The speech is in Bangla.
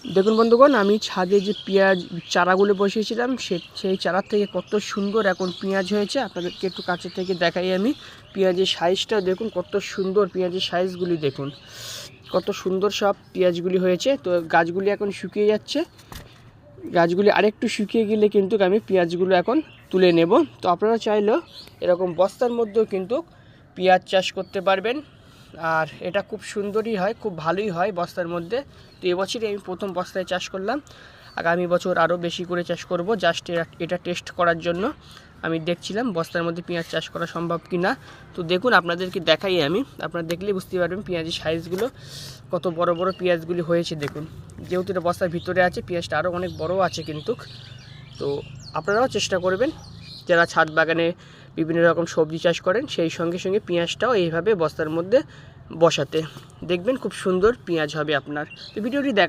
দেখুন বন্ধুগণ, আমি ছাদে যে পেঁয়াজ চারাগুলো বসিয়েছিলাম সেই চারার থেকে কত সুন্দর এখন পেঁয়াজ হয়েছে। আপনাদেরকে একটু কাছে থেকে দেখাই আমি। পেঁয়াজের সাইজটা দেখুন, কত সুন্দর পেঁয়াজের সাইজগুলি দেখুন, কত সুন্দর সব পেঁয়াজগুলি হয়েছে। তো গাছগুলি এখন শুকিয়ে যাচ্ছে, গাছগুলি আরেকটু শুকিয়ে গেলে কিন্তু আমি পেঁয়াজগুলো এখন তুলে নেব। তো আপনারা চাইলেও এরকম বস্তার মধ্যেও কিন্তু পেঁয়াজ চাষ করতে পারবেন, আর এটা খুব সুন্দরই হয়, খুব ভালোই হয় বস্তার মধ্যে। তো এবছরই আমি প্রথম বস্তায় চাষ করলাম, আগামী বছর আরও বেশি করে চাষ করব। জাস্ট এটা টেস্ট করার জন্য আমি দেখছিলাম বস্তার মধ্যে পেঁয়াজ চাষ করা সম্ভব কি না। তো দেখুন, আপনাদেরকে দেখাই আমি, আপনারা দেখলেই বুঝতে পারবেন পেঁয়াজের সাইজগুলো কত বড় বড় পেঁয়াজগুলি হয়েছে। দেখুন, যেহেতু এটা বস্তার ভিতরে আছে, পেঁয়াজটা আরও অনেক বড় আছে কিন্তু। তো আপনারাও চেষ্টা করবেন, যারা ছাদ বাগানে বিভিন্ন রকম সবজি চাষ করেন, সেই সঙ্গে সঙ্গে পেঁয়াজটাও এইভাবে বস্তার মধ্যে বসাতে, দেখবেন খুব সুন্দর পেঁয়াজ হবে আপনার। তো ভিডিওটি দেখা